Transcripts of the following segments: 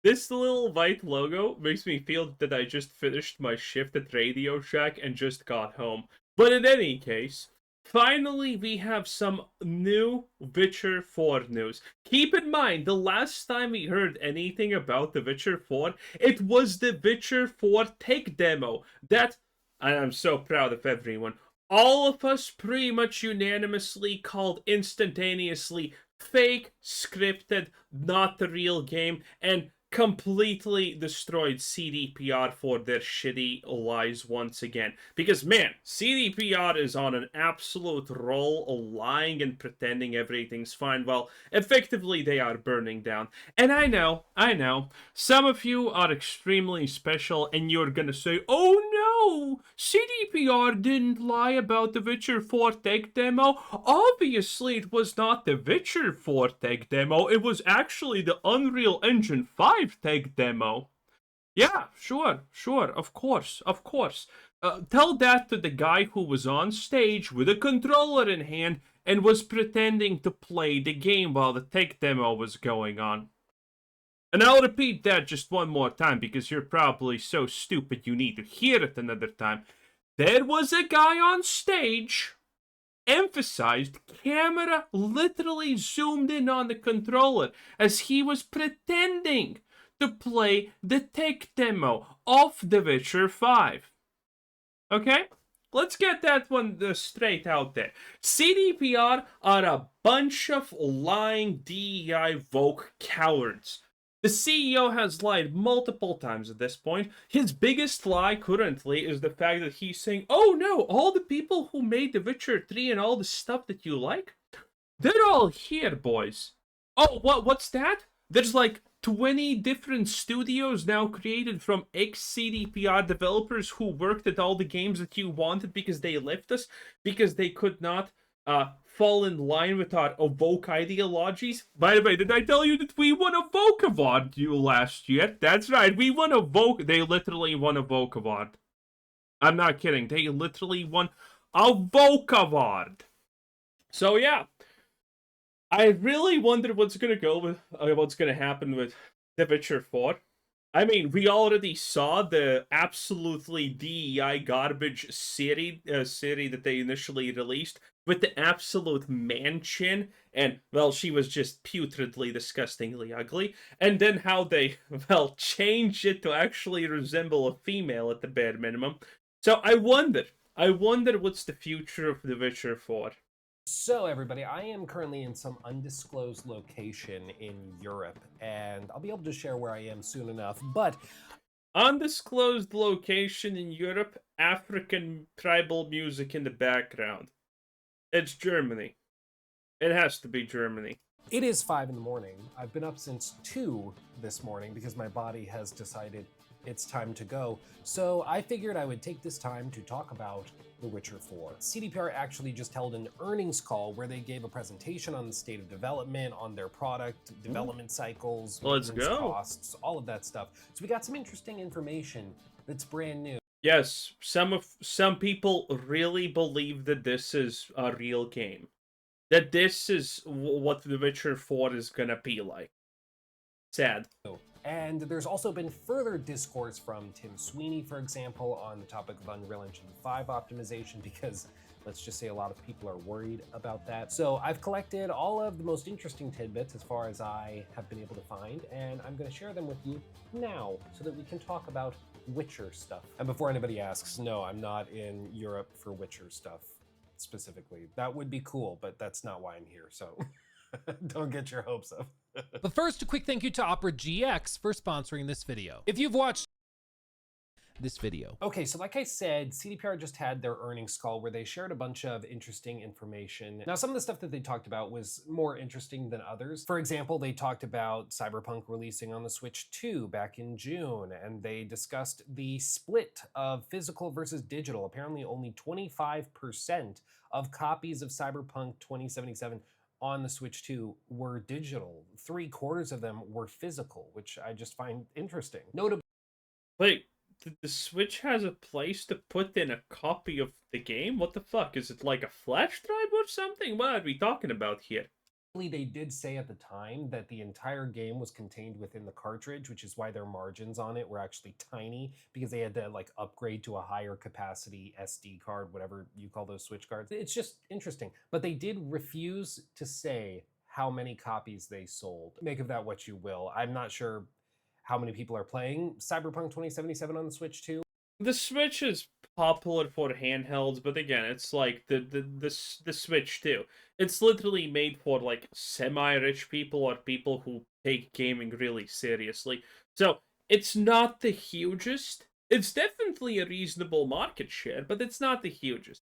This little white logo makes me feel that I just finished my shift at Radio Shack and just got home. But in any case, finally we have some new Witcher 4 news. Keep in mind, the last time we heard anything about the Witcher 4, it was the Witcher 4 tech demo that, and I'm so proud of everyone, all of us pretty much unanimously called instantaneously fake, scripted, not the real game, and completely destroyed CDPR for their shitty lies once again. Because, man, CDPR is on an absolute roll of lying and pretending everything's fine while effectively they are burning down. And I know, some of you are extremely special and you're gonna say, oh no, CDPR didn't lie about the Witcher 4 tech demo. Obviously, it was not the Witcher 4 tech demo, it was actually the Unreal Engine 5 tech demo. Yeah, sure, of course. Tell that to the guy who was on stage with a controller in hand and was pretending to play the game while the tech demo was going on. And I'll repeat that just one more time because you're probably so stupid you need to hear it another time. There was a guy on stage, emphasized, camera literally zoomed in on the controller as he was pretending to play the tech demo of The Witcher 5. Okay? Let's get that one straight out there. CDPR are a bunch of lying DEI woke cowards. The CEO has lied multiple times at this point. His biggest lie currently is the fact that he's saying, oh no, all the people who made The Witcher 3 and all the stuff that you like, they're all here, boys. Oh, what's that? There's like 20 different studios now created from ex-CDPR developers who worked at all the games that you wanted because they left us, because they could not fall in line with our woke ideologies. By the way, did I tell you that we won a Vogue Award last year? That's right, we won a Vogue. They literally won a Vogue Award. I'm not kidding. They literally won a Vogue Award. So yeah, I really wonder what's gonna go with what's gonna happen with The Witcher 4. I mean, we already saw the absolutely DEI garbage city that they initially released with the absolute man-chin, and, well, she was just putridly, disgustingly ugly, and then how they, well, changed it to actually resemble a female at the bare minimum. So I wonder what's the future of The Witcher 4. So everybody, I am currently in some undisclosed location in Europe, and I'll be able to share where I am soon enough, but Undisclosed location in Europe, African tribal music in the background. It's Germany. It has to be Germany. it is 5 in the morning. I've been up since 2 this morning because my body has decided it's time to go. So I figured I would take this time to talk about The Witcher 4. CDPR actually just held an earnings call where they gave a presentation on the state of development, on their product, development cycles, Let's maintenance go. costs, all of that stuff. So we got some interesting information that's brand new. Yes, some people really believe that this is a real game. That this is what The Witcher 4 is gonna be like. Sad. And there's also been further discourse from Tim Sweeney, for example, on the topic of Unreal Engine 5 optimization, because let's just say a lot of people are worried about that. So I've collected all of the most interesting tidbits as far as I have been able to find, and I'm going to share them with you now so that we can talk about Witcher stuff. And before anybody asks, no, I'm not in Europe for Witcher stuff specifically. That would be cool, but that's not why I'm here, so don't get your hopes up. But first, a quick thank you to Opera GX for sponsoring this video. If you've watched this video. Okay, so like I said, CDPR just had their earnings call where they shared a bunch of interesting information. Now, some of the stuff that they talked about was more interesting than others. For example, they talked about Cyberpunk releasing on the Switch 2 back in June, and they discussed the split of physical versus digital. Apparently, only 25% of copies of Cyberpunk 2077 on the Switch 2 were digital. 3/4 of them were physical, which I just find interesting. Notably, Wait, the Switch has a place to put in a copy of the game? What the fuck? Is it like a flash drive or something? What are we talking about here? They did say at the time that the entire game was contained within the cartridge, which is why their margins on it were actually tiny, because they had to like upgrade to a higher capacity SD card, whatever you call those Switch cards. It's just interesting. But they did refuse to say how many copies they sold. Make of that what you will. I'm not sure how many people are playing Cyberpunk 2077 on the Switch too. The Switch is popular for handhelds, but again, it's like the Switch too. It's literally made for like semi-rich people or people who take gaming really seriously. So it's not the hugest. It's definitely a reasonable market share, but it's not the hugest.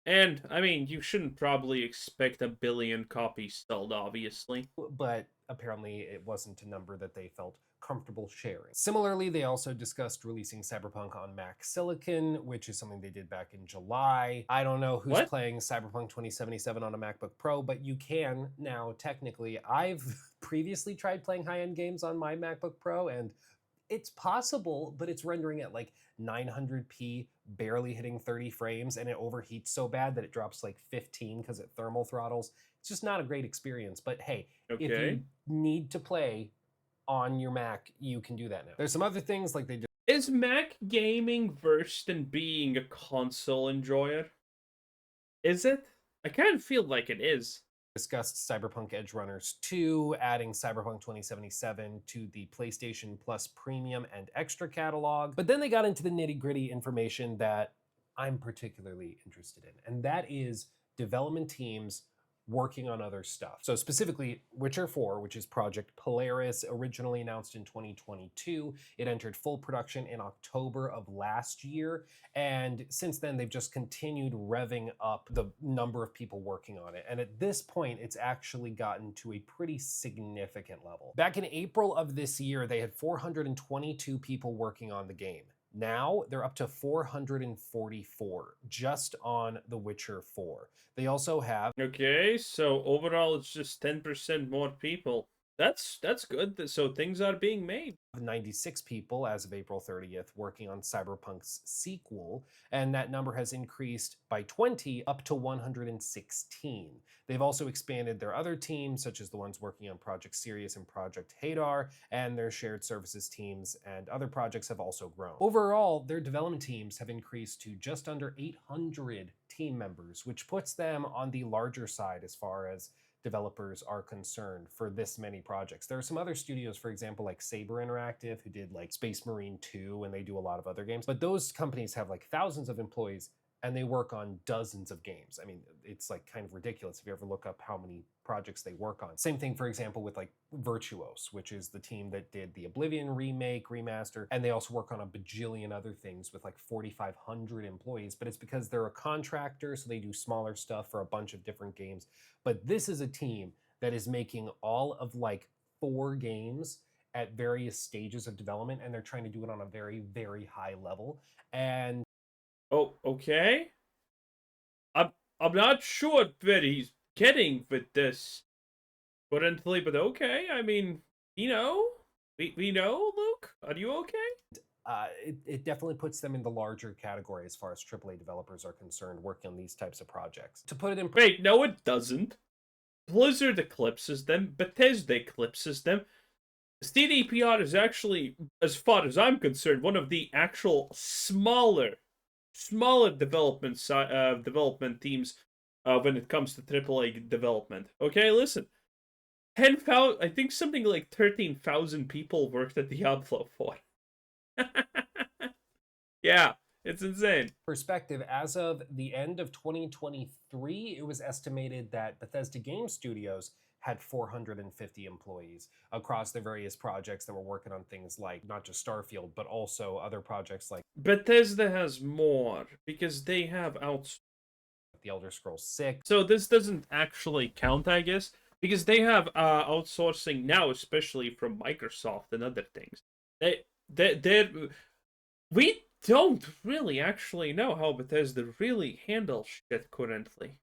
And I mean, you shouldn't probably expect 1 billion copies sold, obviously. But apparently it wasn't a number that they felt comfortable sharing. Similarly, they also discussed releasing Cyberpunk on Mac Silicon, which is something they did back in July. I don't know who's playing Cyberpunk 2077 on a MacBook Pro, but you can now technically. I've previously tried playing high-end games on my MacBook Pro, and it's possible, but it's rendering at like 900p, barely hitting 30 frames, and it overheats so bad that it drops like 15 because it thermal throttles. It's just not a great experience, but hey, if you need to play on your Mac, you can do that now. There's some other things like they do. Is Mac gaming versed in being a console enjoyer? Is it? I kind of feel like it is. Discussed Cyberpunk Edge Runners 2, adding Cyberpunk 2077 to the PlayStation Plus Premium and Extra catalog. But then they got into the nitty-gritty information that I'm particularly interested in, and that is development teams working on other stuff. So specifically, Witcher 4, which is Project Polaris, originally announced in 2022. It entered full production in October of last year, and since then they've just continued revving up the number of people working on it. And at this point, it's actually gotten to a pretty significant level. Back in April of this year, they had 422 people working on the game. Now they're up to 444 just on The Witcher 4. They also have... Okay, so overall it's just 10% more people. That's good. So things are being made. 96 people as of April 30th working on Cyberpunk's sequel, and that number has increased by 20 up to 116. They've also expanded their other teams, such as the ones working on Project Sirius and Project Hadar, and their shared services teams and other projects have also grown. Overall, their development teams have increased to just under 800 team members, which puts them on the larger side as far as developers are concerned for this many projects. There are some other studios, for example, like Saber Interactive, who did like Space Marine 2, and they do a lot of other games. But those companies have like thousands of employees, and they work on dozens of games. I mean, it's like kind of ridiculous if you ever look up how many projects they work on. Same thing, for example, with like Virtuos, which is the team that did the Oblivion remake, remaster, and they also work on a bajillion other things with like 4,500 employees, but it's because they're a contractor, so they do smaller stuff for a bunch of different games. But this is a team that is making all of like 4 games at various stages of development, and they're trying to do it on a very, very high level. And oh, okay. I'm not sure where he's getting with this currently, but okay. I mean, we know, Luke. Are you okay? It definitely puts them in the larger category as far as AAA developers are concerned, working on these types of projects. To put it in... Wait, no, it doesn't. Blizzard eclipses them. Bethesda eclipses them. CDPR is actually, as far as I'm concerned, one of the actual smaller development teams when it comes to AAA development. Okay, listen. 10,000, I think something like 13,000 people worked at Diablo 4. Yeah, it's insane. Perspective, as of the end of 2023, it was estimated that Bethesda Game Studios had 450 employees across their various projects that were working on things like not just Starfield, but also other projects like... Bethesda has more because they have The Elder Scrolls 6. So this doesn't actually count, I guess, because they have outsourcing now, especially from Microsoft and other things. We don't really actually know how Bethesda really handles shit currently.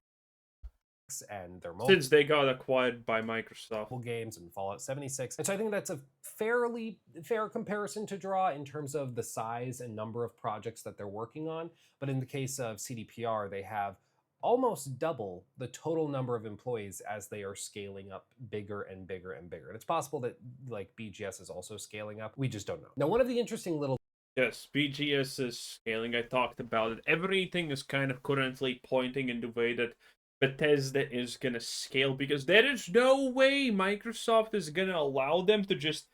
And their since they got acquired by Microsoft games and Fallout 76. And so I think that's a fairly fair comparison to draw in terms of the size and number of projects that they're working on. But in the case of CDPR, they have almost double the total number of employees as they are scaling up bigger and bigger and bigger. And it's possible that like BGS is also scaling up. We just don't know. Now, one of the interesting little Yes, BGS is scaling. I talked about it. Everything is kind of currently pointing in the way that Bethesda is gonna scale, because there is no way Microsoft is gonna allow them to just,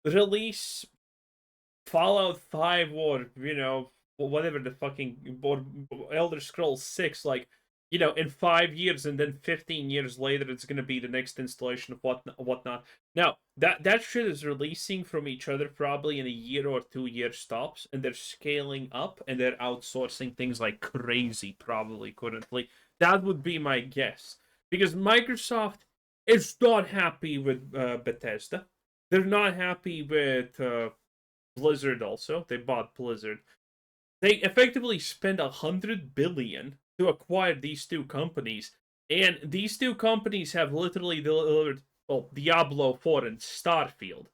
release Fallout 5 or, whatever the fucking, or Elder Scrolls 6, like, in 5 years, and then 15 years later, it's gonna be the next installation of whatnot. Now, that shit is releasing from each other probably in a year or 2 year stops, and they're scaling up, and they're outsourcing things like crazy, probably, currently. That would be my guess. Because Microsoft is not happy with Bethesda. They're not happy with Blizzard also. They bought Blizzard. They effectively spent $100 billion to acquire these two companies, and these two companies have literally delivered, well, Diablo 4 and Starfield.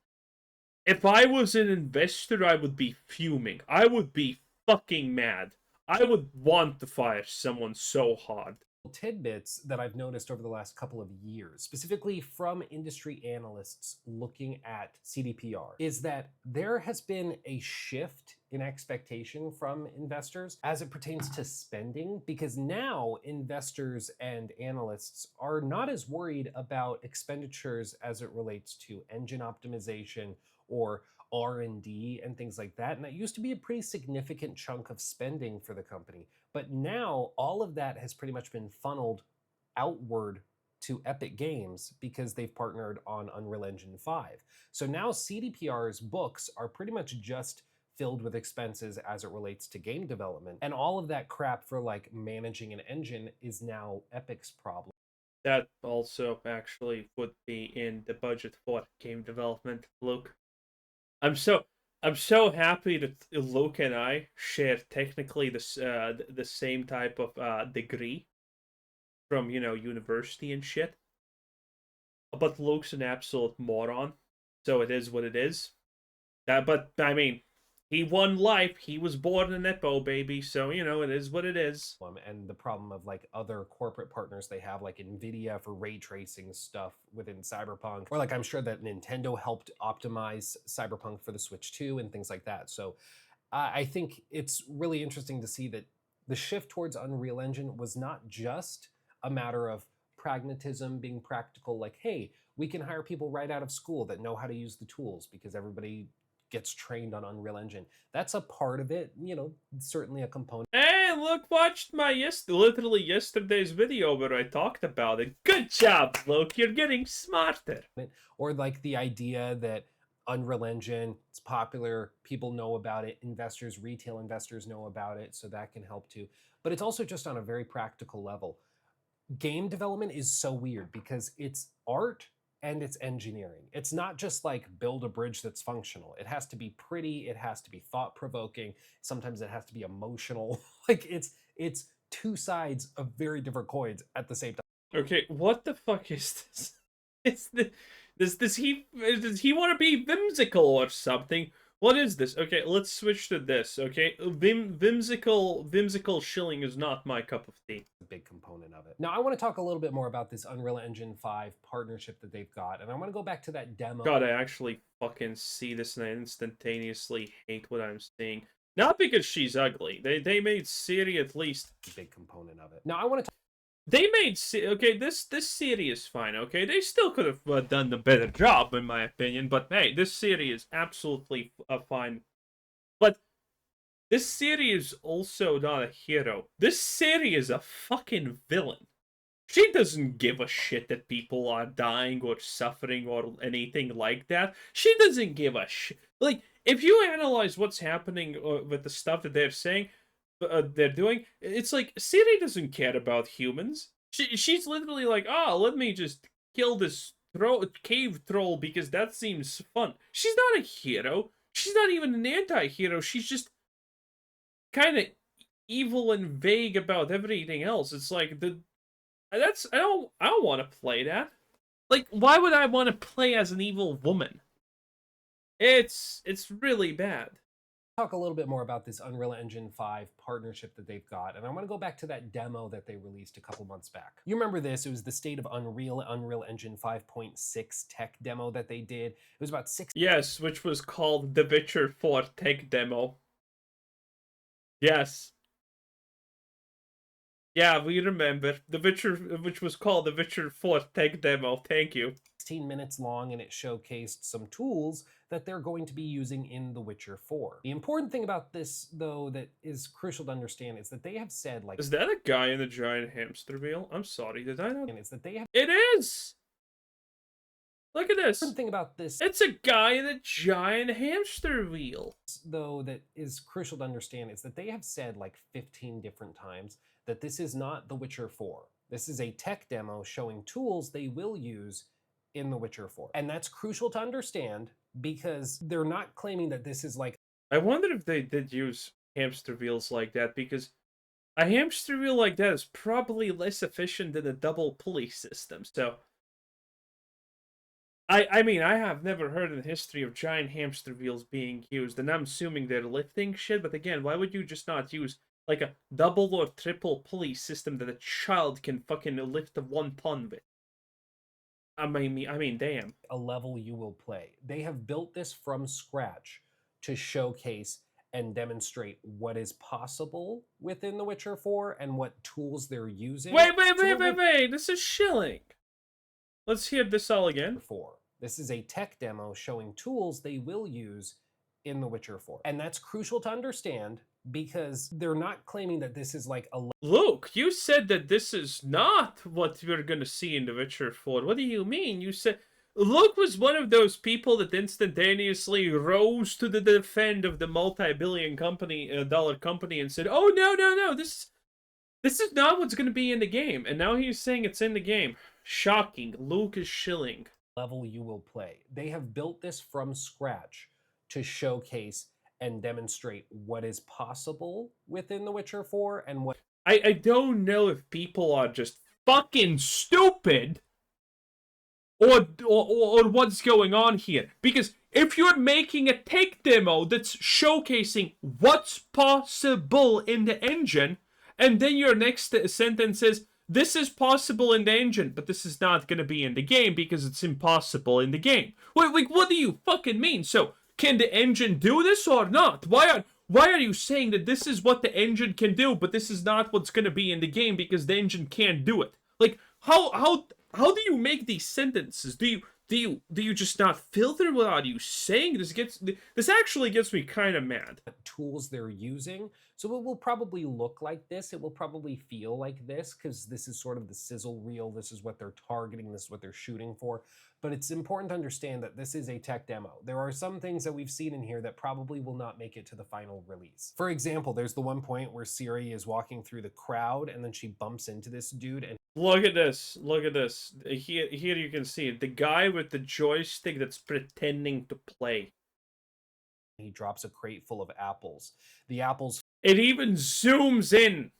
If I was an investor, I would be fuming. I would be fucking mad. I would want to fire someone so hard. Tidbits that I've noticed over the last couple of years, specifically from industry analysts looking at CDPR, is that there has been a shift in expectation from investors as it pertains to spending, because now investors and analysts are not as worried about expenditures as it relates to engine optimization or R&D and things like that. And that used to be a pretty significant chunk of spending for the company. But now all of that has pretty much been funneled outward to Epic Games because they've partnered on Unreal Engine 5. So now CDPR's books are pretty much just filled with expenses as it relates to game development. And all of that crap for like managing an engine is now Epic's problem. That also actually would be in the budget for game development, Luke. I'm so happy that Luke and I share technically the same type of degree from, university and shit. But Luke's an absolute moron, so it is what it is. But I mean, he won life. He was born an Epo, baby. So, it is what it is. And the problem of like other corporate partners they have, like Nvidia for ray tracing stuff within Cyberpunk, or like I'm sure that Nintendo helped optimize Cyberpunk for the Switch 2 and things like that. So I think it's really interesting to see that the shift towards Unreal Engine was not just a matter of pragmatism, being practical, like, hey, we can hire people right out of school that know how to use the tools because everybody gets trained on Unreal Engine. That's a part of it, certainly a component. Hey, look, watched my literally yesterday's video where I talked about it. Good job, Luke. You're getting smarter. Or like the idea that Unreal Engine, it's popular, people know about it, retail investors know about it, so that can help too. But it's also just on a very practical level. Game development is so weird because it's art and it's engineering. It's not just like build a bridge that's functional. It has to be pretty, it has to be thought-provoking, sometimes it has to be emotional. Like it's two sides of very different coins at the same time. Okay, what the fuck is this? Does he want to be whimsical or something? What is this? Okay, let's switch to this. Okay, whimsical shilling is not my cup of tea. A big component of it. Now I want to talk a little bit more about this Unreal Engine 5 partnership that they've got, and I want to go back to that demo. God, I actually fucking see this and I instantaneously hate what I'm seeing. Not because she's ugly. They made Siri at least a big component of it. Now I want to. They made this Siri is fine. Okay, they still could have done a better job in my opinion. But hey, this Siri is absolutely fine. But this Siri is also not a hero. This Siri is a fucking villain. She doesn't give a shit that people are dying or suffering or anything like that. She doesn't give a shit. Like, if you analyze what's happening with the stuff that they're saying, they're doing, it's like Siri doesn't care about humans. She's literally like, let me just kill this cave troll because that seems fun. She's not a hero. She's not even an anti-hero. She's just kind of evil and vague about everything else. It's like I don't want to play that. Like, why would I want to play as an evil woman? It's really bad. talk a little bit more about this Unreal Engine 5 partnership that they've got, and I want to go back to that demo that they released a couple months back. You remember this? It was the State of Unreal Engine 5.6 tech demo that they did. It was about 6. Yes, which was called the Witcher 4 tech demo. Yes. Yeah, we remember. The Witcher, which was called the Witcher 4 tech demo. Thank you. 16 minutes long, and it showcased some tools that they're going to be using in The Witcher 4. The important thing about this, though, that is crucial to understand is that they have said, like... Is that a guy in a giant hamster wheel? I'm sorry, did I not? Is that they have... It is! Look at this. The important thing about this... It's a guy in a giant hamster wheel. Though, that is crucial to understand is that they have said, like, 15 different times that this is not The Witcher 4. This is a tech demo showing tools they will use in The Witcher 4. And that's crucial to understand because they're not claiming that this is like... I wonder if they did use hamster wheels like that, because a hamster wheel like that is probably less efficient than a double pulley system, so... I mean, I have never heard in the history of giant hamster wheels being used, and I'm assuming they're lifting shit, but again, why would you just not use, like, a double or triple pulley system that a child can fucking lift a 1 ton with? I mean, damn. A level you will play. They have built this from scratch to showcase and demonstrate what is possible within The Witcher 4 and what tools they're using. Wait, this is shilling. Let's hear this all again. 4. This is a tech demo showing tools they will use in The Witcher 4. And that's crucial to understand because they're not claiming that this is like a... Luke, you said that this is not what we're going to see in The Witcher 4. What do you mean? You said... Luke was one of those people that instantaneously rose to the defend of the multi-billion dollar company and said, oh, no, this is not what's going to be in the game. And now he's saying it's in the game. Shocking. Luke is shilling. Level you will play. They have built this from scratch to showcase and demonstrate what is possible within The Witcher 4 and what... I don't know if people are just fucking stupid or what's going on here. Because if you're making a tech demo that's showcasing what's possible in the engine, and then your next sentence is, this is possible in the engine, but this is not going to be in the game because it's impossible in the game. Wait, like, what do you fucking mean? So, can the engine do this or not? Why are you saying that this is what the engine can do, but this is not what's going to be in the game because the engine can't do it? Like, how do you make these sentences? Do you just not filter what are you saying? This actually gets me kind of mad. Tools they're using. So it will probably look like this. It will probably feel like this because this is sort of the sizzle reel. This is what they're targeting. This is what they're shooting for. But it's important to understand that this is a tech demo. There are some things that we've seen in here that probably will not make it to the final release. For example, there's the one point where Ciri is walking through the crowd and then she bumps into this dude and... Look at this. Look at this. Here you can see it. The guy with the joystick that's pretending to play. He drops a crate full of apples. The apples... It even zooms in.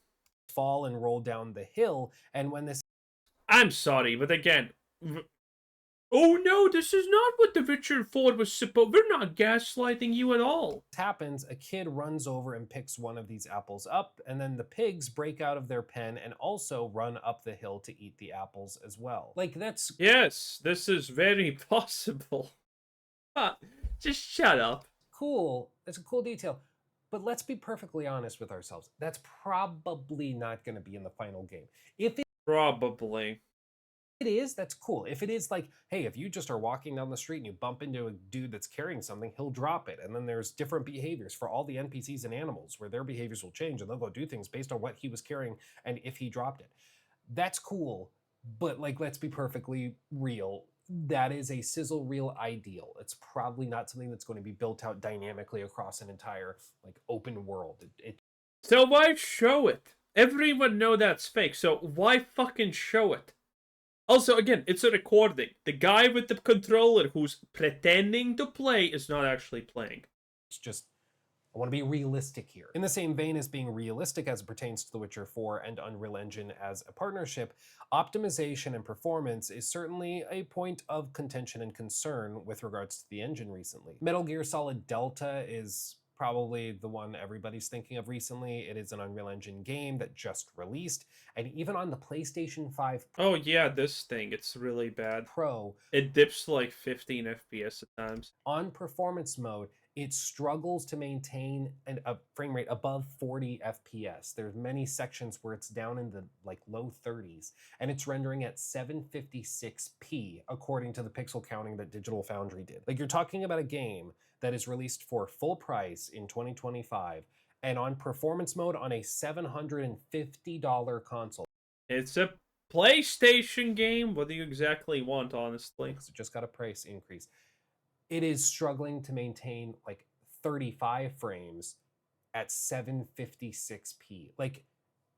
Fall and roll down the hill, and when this... I'm sorry, but again... Oh no, this is not what The Witcher 4 was supposed... We're not gaslighting you at all. Happens, a kid runs over and picks one of these apples up, and then the pigs break out of their pen and also run up the hill to eat the apples as well. Like, that's... Yes, this is very possible. Just shut up. Cool. That's a cool detail. But let's be perfectly honest with ourselves. That's probably not going to be in the final game. If it... Probably. It is, that's cool. If it is like, hey, if you just are walking down the street and you bump into a dude that's carrying something, he'll drop it. And then there's different behaviors for all the NPCs and animals where their behaviors will change and they'll go do things based on what he was carrying and if he dropped it. That's cool. But like, let's be perfectly real. That is a sizzle reel ideal. It's probably not something that's going to be built out dynamically across an entire like open world. So why show it? Everyone know that's fake, so why fucking show it? Also, again, it's a recording. The guy with the controller who's pretending to play is not actually playing. It's just, I want to be realistic here. In the same vein as being realistic as it pertains to The Witcher 4 and Unreal Engine as a partnership, optimization and performance is certainly a point of contention and concern with regards to the engine recently. Metal Gear Solid Delta is probably the one everybody's thinking of recently. It is an Unreal Engine game that just released, and even on the PlayStation 5 Oh yeah, this thing, it's really bad. Pro, It dips to like 15 FPS at times. on performance mode, it struggles to maintain a frame rate above 40 FPS. There's many sections where it's down in the like low 30s, and it's rendering at 756p according to the pixel counting that Digital Foundry did. Like, you're talking about a game that is released for full price in 2025 and on performance mode on a $750 console. It's a PlayStation game. What do you exactly want, honestly? Because it just got a price increase. It is struggling to maintain like 35 frames at 756p. Like,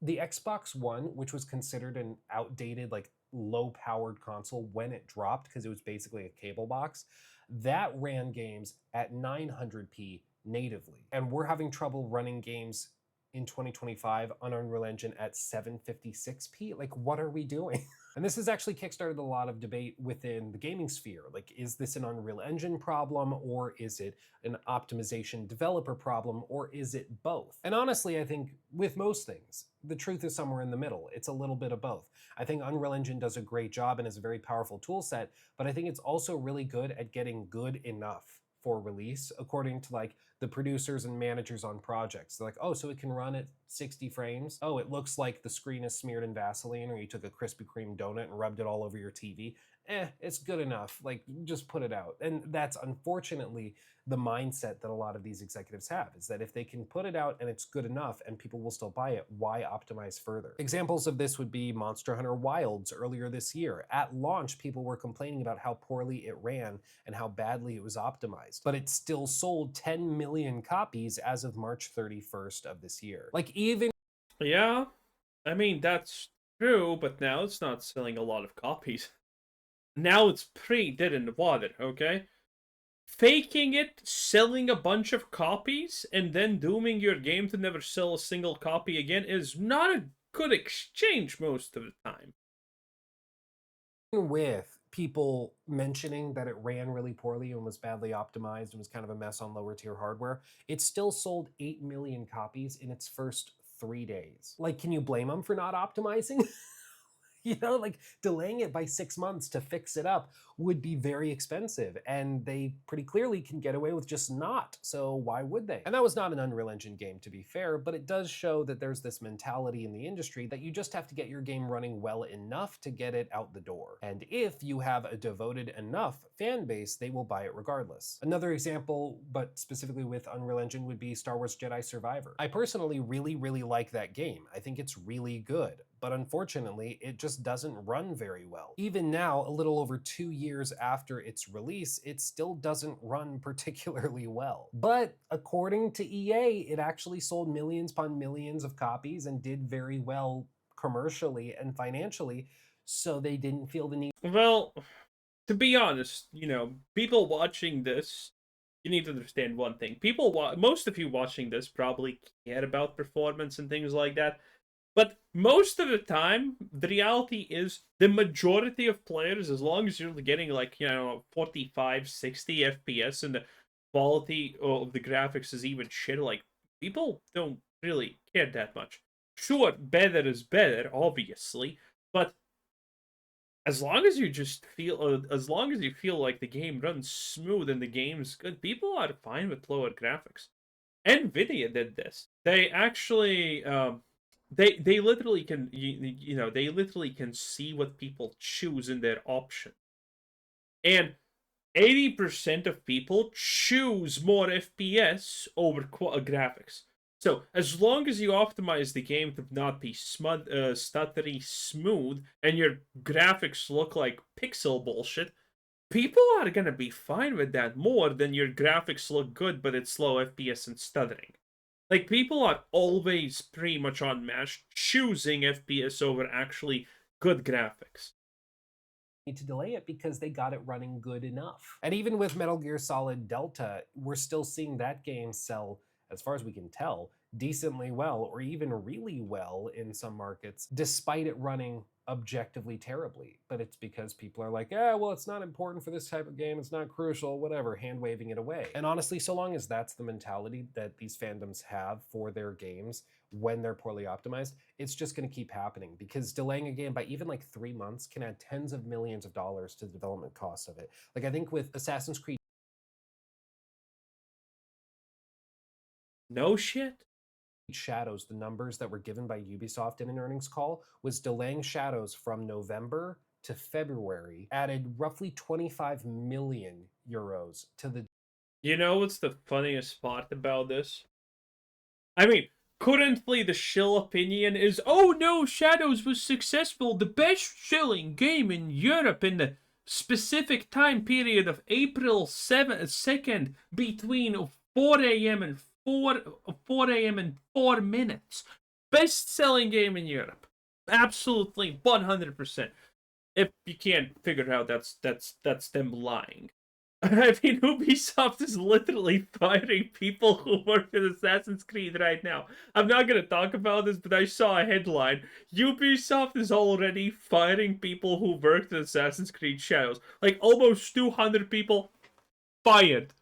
the Xbox One, which was considered an outdated, like low-powered console when it dropped because it was basically a cable box, that ran games at 900p natively. And we're having trouble running games in 2025 on Unreal Engine at 756p. Like, what are we doing? And this has actually kickstarted a lot of debate within the gaming sphere. Like, is this an Unreal Engine problem, or is it an optimization developer problem, or is it both? And honestly, I think with most things, the truth is somewhere in the middle. It's a little bit of both. I think Unreal Engine does a great job and is a very powerful tool set, but I think it's also really good at getting good enough for release, according to like the producers and managers on projects. They're like, oh, so it can run at 60 frames. Oh, it looks like the screen is smeared in Vaseline, or you took a Krispy Kreme donut and rubbed it all over your TV. It's good enough. Like, just put it out. And that's unfortunately the mindset that a lot of these executives have, is that if they can put it out and it's good enough and people will still buy it, why optimize further? Examples of this would be Monster Hunter Wilds earlier this year. At launch, people were complaining about how poorly it ran and how badly it was optimized, but it still sold 10 million copies as of March 31st of this year. Like, even... Yeah, I mean, that's true, but now it's not selling a lot of copies. Now it's dead in the water, okay? Faking it, selling a bunch of copies, and then dooming your game to never sell a single copy again is not a good exchange most of the time. With people mentioning that it ran really poorly and was badly optimized and was kind of a mess on lower tier hardware, it still sold 8 million copies in its first 3 days. Like, can you blame them for not optimizing? You know, like, delaying it by 6 months to fix it up would be very expensive, and they pretty clearly can get away with just not, so why would they? And that was not an Unreal Engine game, to be fair, but it does show that there's this mentality in the industry that you just have to get your game running well enough to get it out the door. And if you have a devoted enough fan base, they will buy it regardless. Another example, but specifically with Unreal Engine, would be Star Wars Jedi Survivor. I personally really like that game. I think it's really good, but unfortunately, it just doesn't run very well. Even now, a little over 2 years after its release, it still doesn't run particularly well. But according to EA, it actually sold millions upon millions of copies and did very well commercially and financially, so they didn't feel the need. Well, to be honest, you know, people watching this, you need to understand one thing. Most of you watching this probably care about performance and things like that. But most of the time, the reality is the majority of players, as long as you're getting like, 45, 60 FPS and the quality of the graphics is even shit, like, people don't really care that much. Sure, better is better, obviously, but as long as you feel like the game runs smooth and the game's good, people are fine with lower graphics. Nvidia did this. They actually, they literally can they literally can see what people choose in their option, and 80% of people choose more FPS over graphics. So as long as you optimize the game to not be stuttery smooth and your graphics look like pixel bullshit, people are gonna be fine with that more than your graphics look good but it's low FPS and stuttering. Like, people are always pretty much on match choosing FPS over actually good graphics. To delay it because they got it running good enough. And even with Metal Gear Solid Delta, we're still seeing that game sell, as far as we can tell, decently well, or even really well in some markets, despite it running objectively terribly, but it's because people are like, yeah, well, it's not important for this type of game, it's not crucial, whatever, hand waving it away. And honestly, so long as that's the mentality that these fandoms have for their games when they're poorly optimized, it's just going to keep happening, because delaying a game by even like 3 months can add tens of millions of dollars to the development cost of it. Like, I think with Assassin's Creed No shit. Shadows, the numbers that were given by Ubisoft in an earnings call was delaying Shadows from November to February added roughly 25 million euros to the. You know what's the funniest part about this? I mean, currently the shill opinion is, oh no, Shadows was successful, the best selling game in Europe in the specific time period of April 2nd between 4 a.m. and 4 a.m. and 4 minutes. Best selling game in Europe. Absolutely 100%. If you can't figure it out, that's them lying. I mean, Ubisoft is literally firing people who work at Assassin's Creed right now. I'm not gonna talk about this, but I saw a headline. Ubisoft is already firing people who worked at Assassin's Creed Shadows. Like, almost 200 people fired.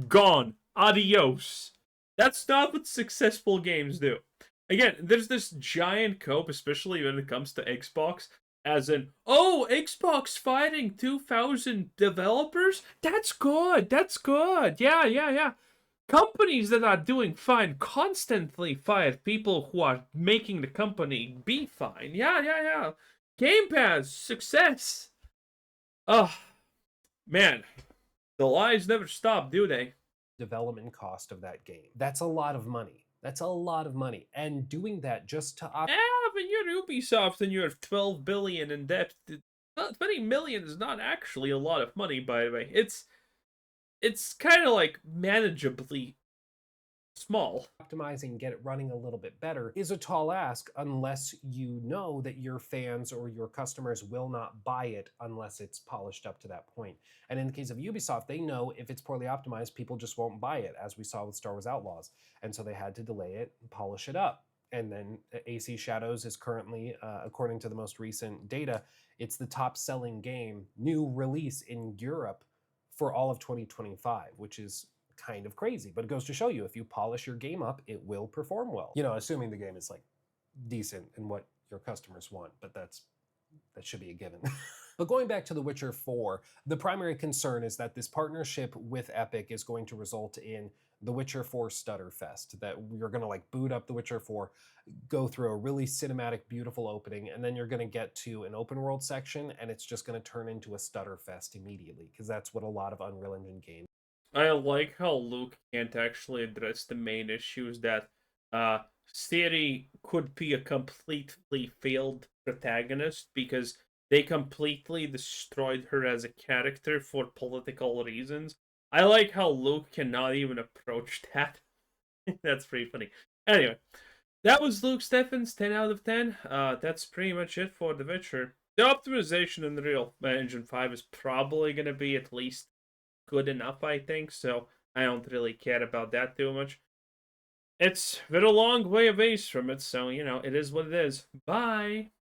Gone. Adios. That's not what successful games do. Again, there's this giant cope, especially when it comes to Xbox, as in, oh, Xbox firing 2,000 developers? That's good, that's good. Yeah. Companies that are doing fine constantly fire people who are making the company be fine. Yeah. Game Pass, success. Oh, man. The lies never stop, do they? Development cost of that game. That's a lot of money. That's a lot of money. And doing that just to Yeah, but you're Ubisoft and you're 12 billion in debt. 20 million is not actually a lot of money, by the way. It's kind of like manageably small. optimizing, get it running a little bit better is a tall ask unless you know that your fans or your customers will not buy it unless it's polished up to that point. And in the case of Ubisoft, they know if it's poorly optimized, people just won't buy it, as we saw with Star Wars Outlaws. And so they had to delay it and polish it up. And then AC Shadows is currently, according to the most recent data, it's the top selling game, new release in Europe for all of 2025, which is kind of crazy, but it goes to show you, if you polish your game up, it will perform well. You know, assuming the game is like decent and what your customers want, but that should be a given. But going back to The Witcher 4, the primary concern is that this partnership with Epic is going to result in The Witcher 4 Stutterfest, that you're going to like boot up The Witcher 4, go through a really cinematic, beautiful opening, and then you're going to get to an open world section, and it's just going to turn into a Stutterfest immediately, because that's what a lot of Unreal Engine games. I like how Luke can't actually address the main issues that Ciri could be a completely failed protagonist because they completely destroyed her as a character for political reasons. I like how Luke cannot even approach that. That's pretty funny. Anyway, that was Luke Steffens, 10 out of 10. That's pretty much it for The Witcher. The optimization in the Unreal Engine 5 is probably going to be at least good enough, I think, so I don't really care about that too much. It's been a long way away from it, so, you know, it is what it is. Bye!